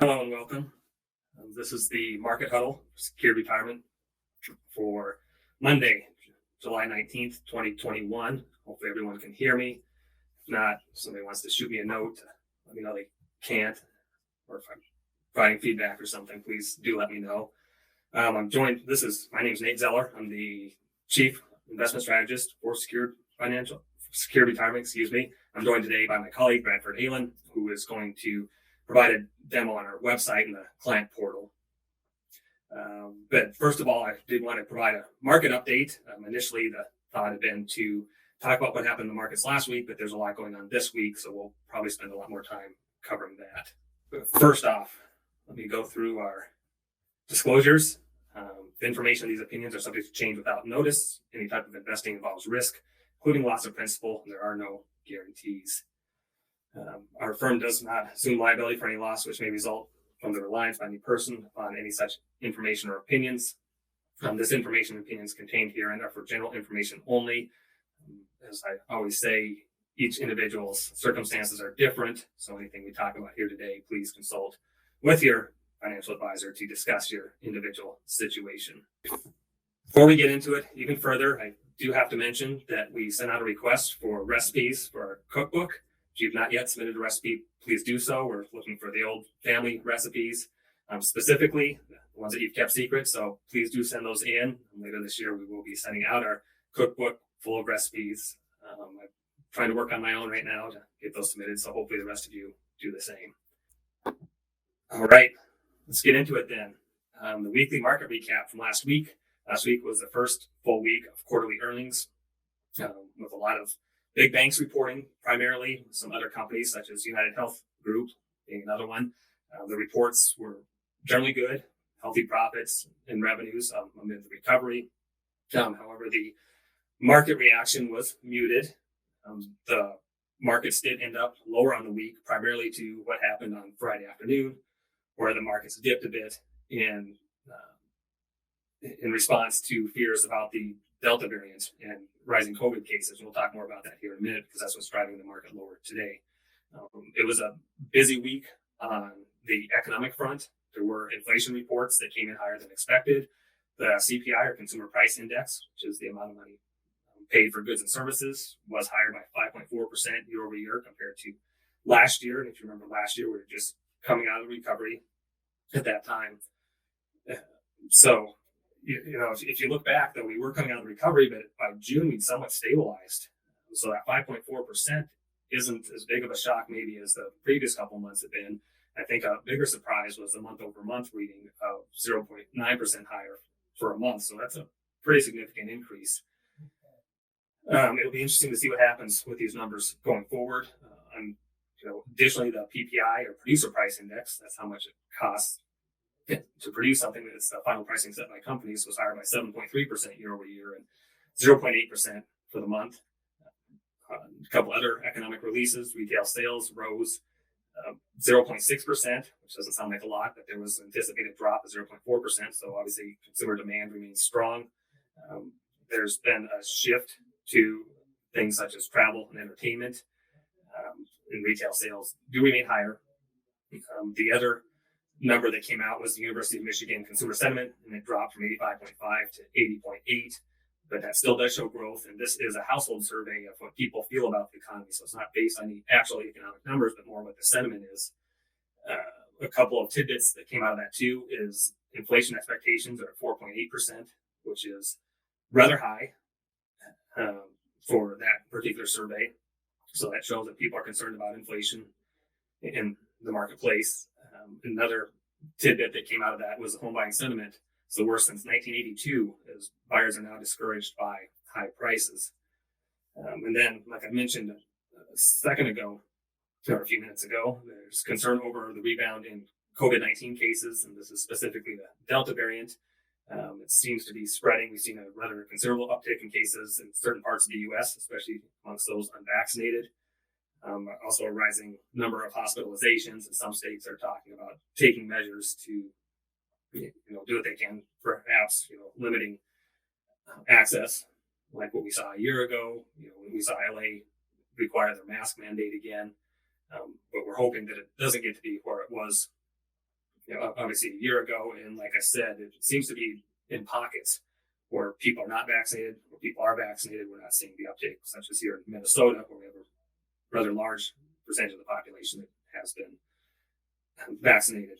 Hello and welcome. This is the Market Huddle Secure Retirement for Monday, July 19th, 2021. Hopefully everyone can hear me. If not, if somebody wants to shoot me a note, let me know they can't, or if I'm providing feedback or something, please do let me know. I'm joined, my name is Nate Zeller. I'm the Chief Investment Strategist for Secure Retirement, I'm joined today by my colleague, Bradford Aylin, who is going to provide a demo on our website and the client portal. But first of all, I did want to provide a market update. Initially, the thought had been to talk about what happened in the markets last week, but there's a lot going on this week, so we'll probably spend a lot more time covering that. But first off, let me go through our disclosures. The information, these opinions are subject to change without notice. Any type of investing involves risk, including loss of principal, and there are no guarantees. Our firm does not assume liability for any loss which may result from the reliance by any person on any such information or opinions. This information and opinions contained herein are for general information only. As I always say, each individual's circumstances are different, so anything we talk about here today, please consult with your financial advisor to discuss your individual situation. Before we get into it even further, I do have to mention that we sent out a request for recipes for our cookbook. If you've not yet submitted a recipe, please do so. We're looking for the old family recipes, specifically the ones that you've kept secret. So please do send those in. Later this year, we will be sending out our cookbook full of recipes. I'm trying to work on my own right now to get those submitted. So hopefully the rest of you do the same. All right, let's get into it then. The weekly market recap from last week. Last week was the first full week of quarterly earnings with a lot of big banks reporting, primarily some other companies such as United Health Group being another one. The reports were generally good, healthy profits and revenues amid the recovery. However, the market reaction was muted. The markets did end up lower on the week, primarily to what happened on Friday afternoon, where the markets dipped a bit in response to fears about the Delta variant and rising COVID cases. We'll talk more about that here in a minute because that's what's driving the market lower today. It was a busy week on the economic front. There were inflation reports that came in higher than expected. The CPI, or Consumer Price Index, which is the amount of money paid for goods and services, was higher by 5.4% year over year compared to last year. And if you remember last year, we were just coming out of recovery at that time. So, if you look back, though, we were coming out of recovery, but by June, we'd somewhat stabilized. So that 5.4% isn't as big of a shock maybe as the previous couple months have been. I think a bigger surprise was the month-over-month reading of 0.9% higher for a month. So that's a pretty significant increase. It'll be interesting to see what happens with these numbers going forward. Additionally, the PPI, or Producer Price Index, that's how much it costs to produce something that's the final pricing set by companies, was higher by 7.3% year over year and 0.8% for the month. A couple other economic releases, retail sales rose 0.6%, which doesn't sound like a lot, but there was an anticipated drop of 0.4%. So obviously consumer demand remains strong. There's been a shift to things such as travel and entertainment, and retail sales do remain higher. The other number that came out was the University of Michigan consumer sentiment, and it dropped from 85.5 to 80.8, but that still does show growth. And this is a household survey of what people feel about the economy. So it's not based on the actual economic numbers, but more what the sentiment is. A couple of tidbits that came out of that too is inflation expectations are at 4.8%, which is rather high for that particular survey. So that shows that people are concerned about inflation in the marketplace. Another tidbit that came out of that was the home buying sentiment. It's the worst since 1982, as buyers are now discouraged by high prices. And then, like I mentioned a second ago, or a few minutes ago, there's concern over the rebound in COVID-19 cases, and this is specifically the Delta variant. It seems to be spreading. We've seen a rather considerable uptick in cases in certain parts of the U.S., especially amongst those unvaccinated. Also a rising number of hospitalizations, and some states are talking about taking measures to, do what they can, perhaps, limiting access, like what we saw a year ago. When we saw LA require their mask mandate again, but we're hoping that it doesn't get to be where it was obviously a year ago. And like I said, it seems to be in pockets where people are not vaccinated, where people are vaccinated. We're not seeing the uptake, such as here in Minnesota, where we have a rather large percentage of the population that has been vaccinated.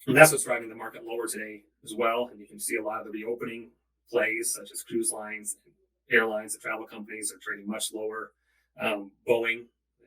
And that's what's driving the market lower today as well. And you can see a lot of the reopening plays, such as cruise lines, airlines, the travel companies are trading much lower. Boeing,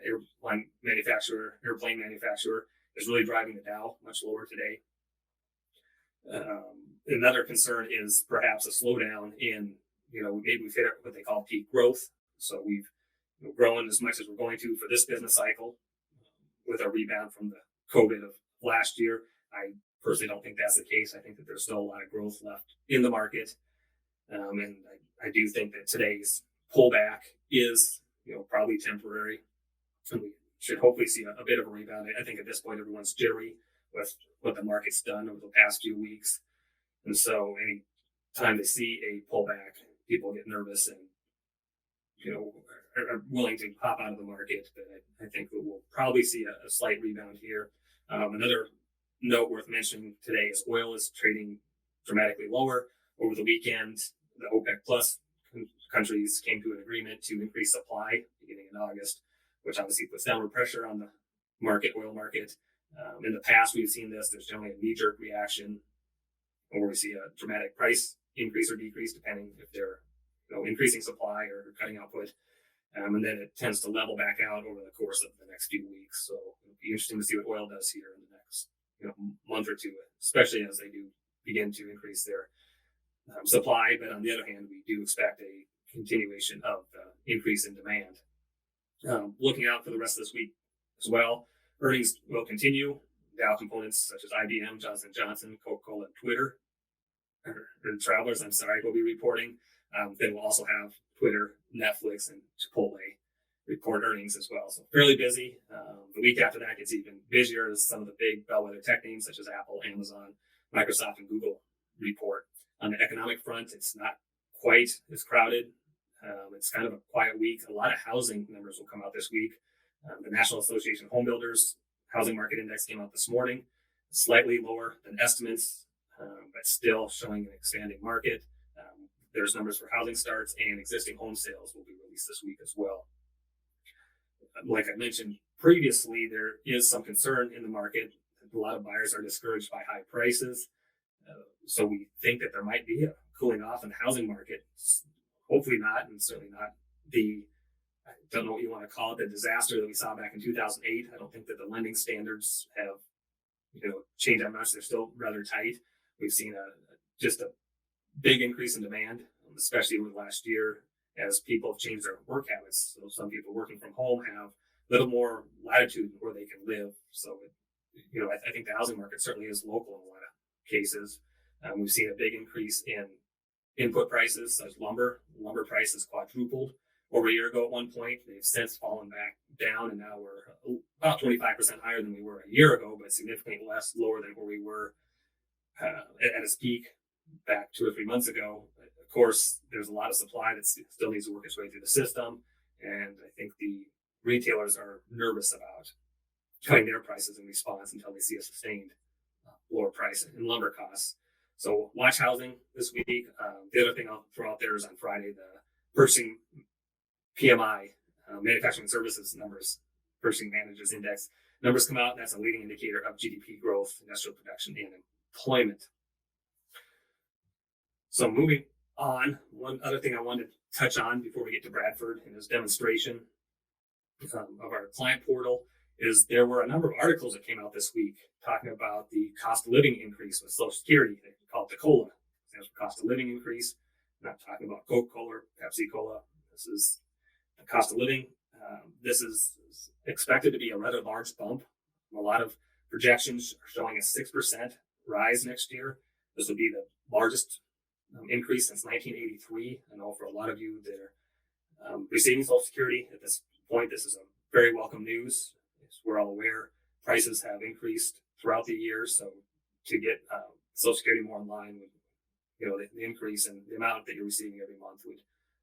airplane manufacturer, is really driving the Dow much lower today. Another concern is perhaps a slowdown in, maybe we've hit what they call peak growth. So we've grown as much as we're going to for this business cycle with a rebound from the COVID of last year. I personally don't think that's the case. I think that there's still a lot of growth left in the market. And I do think that today's pullback is, probably temporary. And we should hopefully see a bit of a rebound. I think at this point, everyone's jittery with what the market's done over the past few weeks. And so any time they see a pullback, people get nervous and, are willing to pop out of the market. But I think that we'll probably see a slight rebound here. Another note worth mentioning today is oil is trading dramatically lower. Over the weekend, the OPEC Plus countries came to an agreement to increase supply beginning in August, which obviously puts downward pressure on the oil market. In the past, we've seen this. There's generally a knee-jerk reaction, or we see a dramatic price increase or decrease, depending if they're increasing supply or cutting output. And then it tends to level back out over the course of the next few weeks. So it'll be interesting to see what oil does here in the next month or two, especially as they do begin to increase their supply. But on the other hand, we do expect a continuation of the increase in demand. Looking out for the rest of this week as well, earnings will continue. Dow components such as IBM, Johnson & Johnson, Coca-Cola, and Twitter, or Travelers, will be reporting. Then we'll also have Twitter, Netflix, and Chipotle report earnings as well. So fairly busy. The week after that gets even busier as some of the big bellwether tech names such as Apple, Amazon, Microsoft, and Google report. On the economic front, it's not quite as crowded. It's kind of a quiet week. A lot of housing numbers will come out this week. The National Association of Home Builders Housing Market Index came out this morning, slightly lower than estimates, but still showing an expanding market. There's numbers for housing starts and existing home sales will be released this week as well. Like I mentioned previously, there is some concern in the market. A lot of buyers are discouraged by high prices. So we think that there might be a cooling off in the housing market. Hopefully not, and certainly not I don't know what you want to call it, the disaster that we saw back in 2008. I don't think that the lending standards have, changed that much. They're still rather tight. We've seen just a big increase in demand, especially over the last year as people have changed their work habits. So some people working from home have a little more latitude where they can live. So, I think the housing market certainly is local in a lot of cases. We've seen a big increase in input prices, such as lumber. Lumber prices quadrupled over a year ago at one point. They've since fallen back down, and now we're about 25% higher than we were a year ago, but significantly lower than where we were at its peak back 2 or 3 months ago. Of course, there's a lot of supply that still needs to work its way through the system, and I think the retailers are nervous about cutting their prices in response until they see a sustained lower price in lumber costs. So watch housing this week. The other thing I'll throw out there is on Friday, the purchasing PMI, manufacturing services numbers, purchasing managers index numbers come out, and that's a leading indicator of GDP growth, industrial production, and employment. So moving on, one other thing I wanted to touch on before we get to Bradford and his demonstration of our client portal is there were a number of articles that came out this week talking about the cost of living increase with Social Security. They call it the COLA. Stands for cost of living increase. I'm not talking about Coca-Cola or Pepsi Cola. This is the cost of living. This is expected to be a rather large bump. A lot of projections are showing a 6% rise next year. This would be the largest increase since 1983. I know for a lot of you that are receiving Social Security at this point, this is a very welcome news. As we're all aware, prices have increased throughout the year, so to get Social Security more in line with the increase in the amount that you're receiving every month would,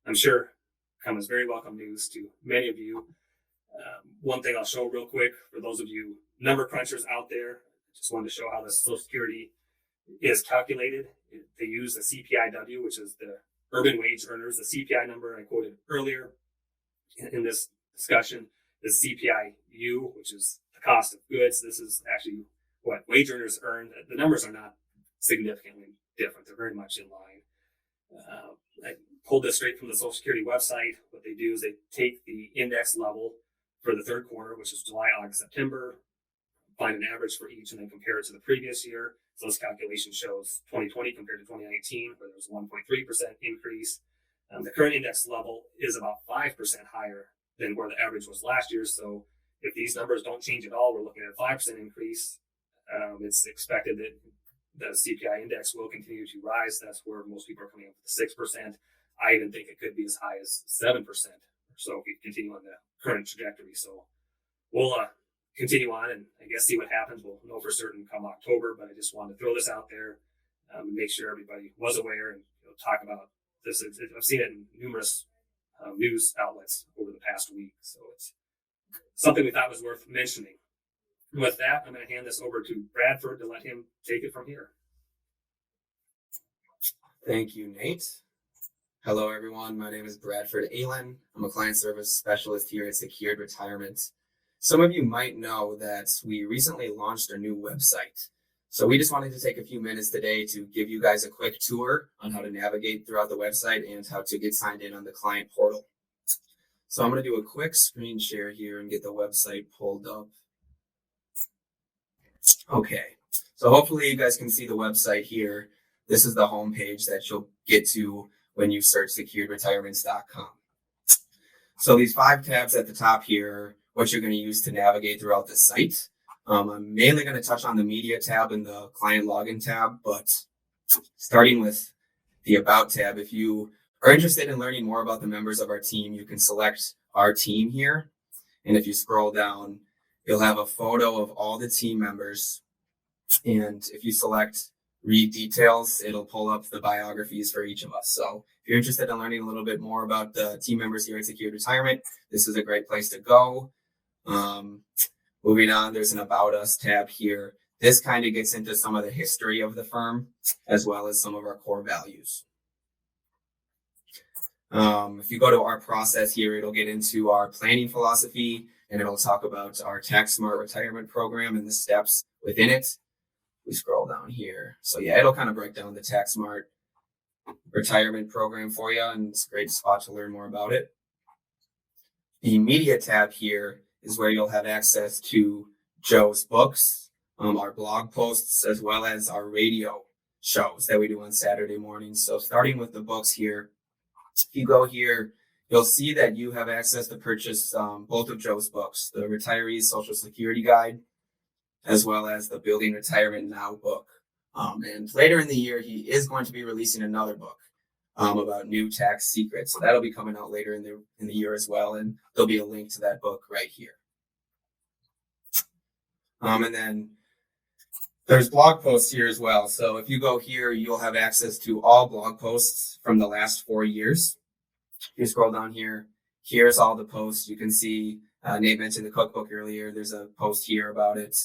I'm sure, come as very welcome news to many of you. One thing I'll show real quick for those of you number crunchers out there, Just wanted to show how the Social Security is calculated. They use the CPIW, which is the urban wage earners. The CPI number I quoted earlier in this discussion is CPIU, which is the cost of goods. This is actually what wage earners earn. The numbers are not significantly different. They're very much in line. I pulled this straight from the Social Security website. What they do is they take the index level for the third quarter, which is July, August, September, find an average for each, and then compare it to the previous year. So this calculation shows 2020 compared to 2019, where there was a 1.3% increase. The current index level is about 5% higher than where the average was last year. So if these numbers don't change at all, we're looking at a 5% increase. It's expected that the CPI index will continue to rise. That's where most people are coming up with 6%. I even think it could be as high as 7% or so if we continue on the current trajectory. So we'll continue on and I guess see what happens. We'll know for certain come October, but I just wanted to throw this out there and make sure everybody was aware and talk about this. I've seen it in numerous news outlets over the past week. So it's something we thought was worth mentioning. With that, I'm going to hand this over to Bradford to let him take it from here. Thank you, Nate. Hello, everyone. My name is Bradford Aylin. I'm a client service specialist here at Secured Retirement. Some of you might know that we recently launched a new website. So we just wanted to take a few minutes today to give you guys a quick tour on how to navigate throughout the website and how to get signed in on the client portal. So I'm going to do a quick screen share here and get the website pulled up. Okay, so hopefully you guys can see the website here. This is the home page that you'll get to when you search securedretirements.com. So these 5 tabs at the top here, what you're going to use to navigate throughout the site. I'm mainly going to touch on the media tab and the client login tab, but starting with the about tab, if you are interested in learning more about the members of our team, you can select our team here. And if you scroll down, you'll have a photo of all the team members. And if you select read details, it'll pull up the biographies for each of us. So if you're interested in learning a little bit more about the team members here at Secured Retirement, this is a great place to go. Moving on, there's an About Us tab here. This kind of gets into some of the history of the firm, as well as some of our core values. If you go to our process here, it'll get into our planning philosophy, and it'll talk about our tax smart retirement program and the steps within it. We scroll down here. So yeah, it'll kind of break down the tax smart retirement program for you, and it's a great spot to learn more about it. The media tab here is where you'll have access to Joe's books, our blog posts, as well as our radio shows that we do on Saturday mornings. So starting with the books here, if you go here, you'll see that you have access to purchase both of Joe's books, the Retiree's Social Security Guide, as well as the Building Retirement Now book. And later in the year, he is going to be releasing another book about new tax secrets. So that'll be coming out later in the year as well. And there'll be a link to that book right here. And then there's blog posts here as well. So if you go here, you'll have access to all blog posts from the last 4 years. If you scroll down here, here's all the posts. You can see Nate mentioned the cookbook earlier. There's a post here about it.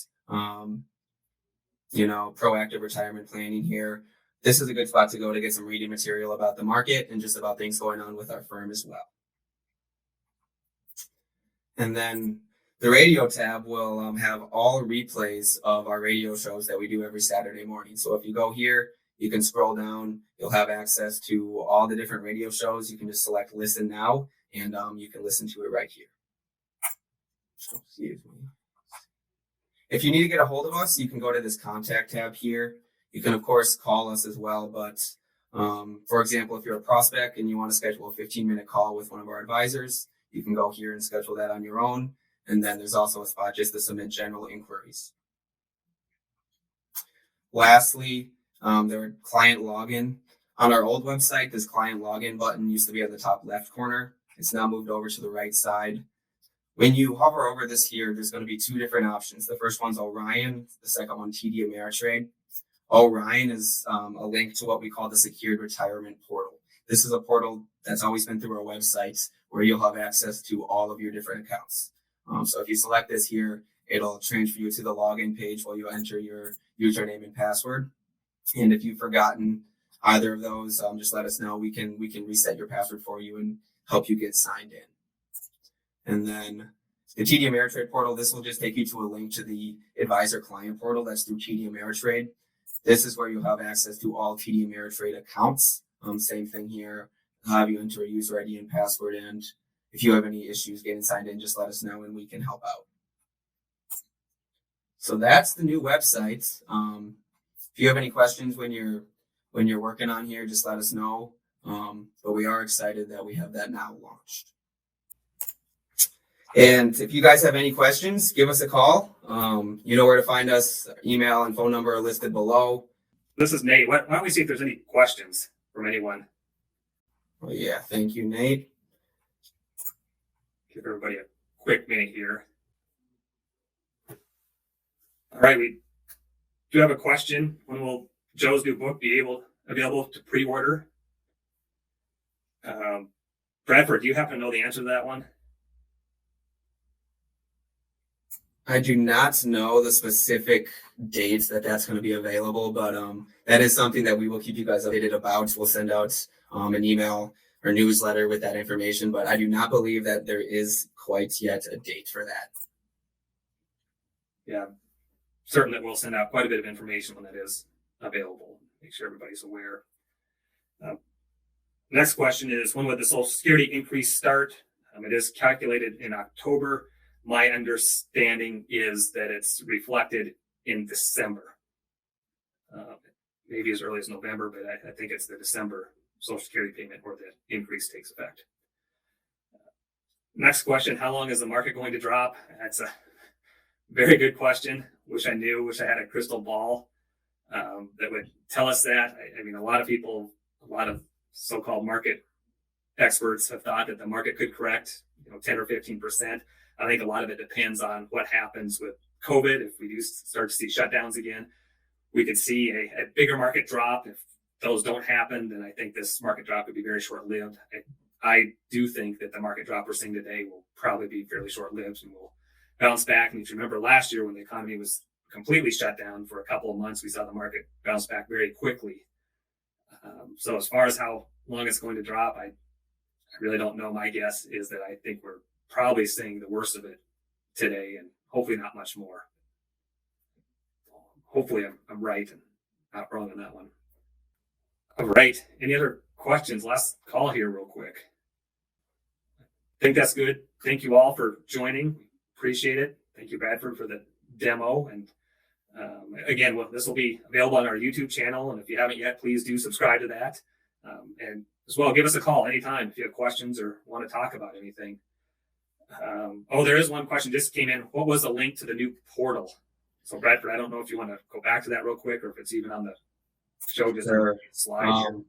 Proactive retirement planning here. This is a good spot to go to get some reading material about the market and just about things going on with our firm as well. And then the radio tab will have all replays of our radio shows that we do every Saturday morning. So if you go here, you can scroll down. You'll have access to all the different radio shows. You can just select listen now, and you can listen to it right here. Excuse me. If you need to get a hold of us, you can go to this contact tab here. You can, of course, call us as well. But for example, if you're a prospect and you want to schedule a 15-minute call with one of our advisors, you can go here and schedule that on your own. And then there's also a spot just to submit general inquiries. Lastly, there client login. On our old website, this client login button used to be at the top left corner. It's now moved over to the right side. When you hover over this here, there's going to be 2 different options. The first one's Orion, the second one TD Ameritrade. Orion is a link to what we call the Secured Retirement Portal. This is a portal that's always been through our website where you'll have access to all of your different accounts. So if you select this here, it'll transfer you to the login page while you enter your username and password. And if you've forgotten either of those, just let us know. We can reset your password for you and help you get signed in. And then the TD Ameritrade portal, this will just take you to a link to the advisor client portal that's through TD Ameritrade. This is where you'll have access to all TD Ameritrade accounts. Same thing here. I'll have you enter a user ID and password, and if you have any issues getting signed in, just let us know and we can help out. So that's the new website. If you have any questions when you're working on here, just let us know. But we are excited that we have that now launched. And if you guys have any questions, give us a call. You know where to find us. Email and phone number are listed below. This is Nate. Why don't we see if there's any questions from anyone? Well, yeah, thank you, Nate. Give everybody a quick minute here. All right, we do have a question. When will Joe's new book be available to pre-order? Bradford, do you happen to know the answer to that one? I do not know the specific dates that's going to be available, but that is something that we will keep you guys updated about. We'll send out an email or newsletter with that information, but I do not believe that there is quite yet a date for that. Yeah, certain that we'll send out quite a bit of information when that is available. Make sure everybody's aware. Next question is, when would the Social Security increase start? It is calculated in October. My understanding is that it's reflected in December, maybe as early as November, but I think it's the December Social Security payment where the increase takes effect. Next question, how long is the market going to drop? That's a very good question. Wish I had a crystal ball that would tell us that. I mean, a lot of so-called market experts have thought that the market could correct, 10 or 15%. I think a lot of it depends on what happens with COVID. If we do start to see shutdowns again, we could see a bigger market drop. If those don't happen, then I think this market drop would be very short-lived. I do think that the market drop we're seeing today will probably be fairly short-lived and will bounce back. And if you remember last year when the economy was completely shut down for a couple of months, we saw the market bounce back very quickly. So as far as how long it's going to drop, I really don't know. My guess is that I think we're probably seeing the worst of it today and hopefully not much more. Hopefully I'm right and not wrong on that one. All right. Any other questions? Last call here real quick. I think that's good. Thank you all for joining. Appreciate it. Thank you, Bradford, for the demo. And again, this will be available on our YouTube channel. And if you haven't yet, please do subscribe to that. And as well, give us a call anytime if you have questions or want to talk about anything. There is one question just came in. What was the link to the new portal? So Bradford, I don't know if you want to go back to that real quick or if it's even on the show just slide here.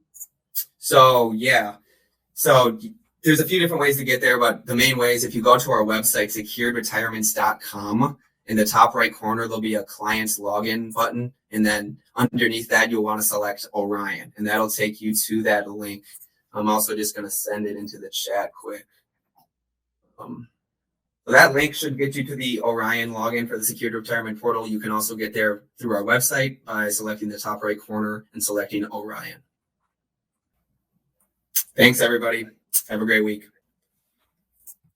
So there's a few different ways to get there, but the main way is if you go to our website, securedretirements.com, in the top right corner, there'll be a client's login button. And then underneath that, you'll want to select Orion, and that'll take you to that link. I'm also just going to send it into the chat quick. So that link should get you to the Orion login for the Secured Retirement Portal. You can also get there through our website by selecting the top right corner and selecting Orion. Thanks, everybody. Have a great week.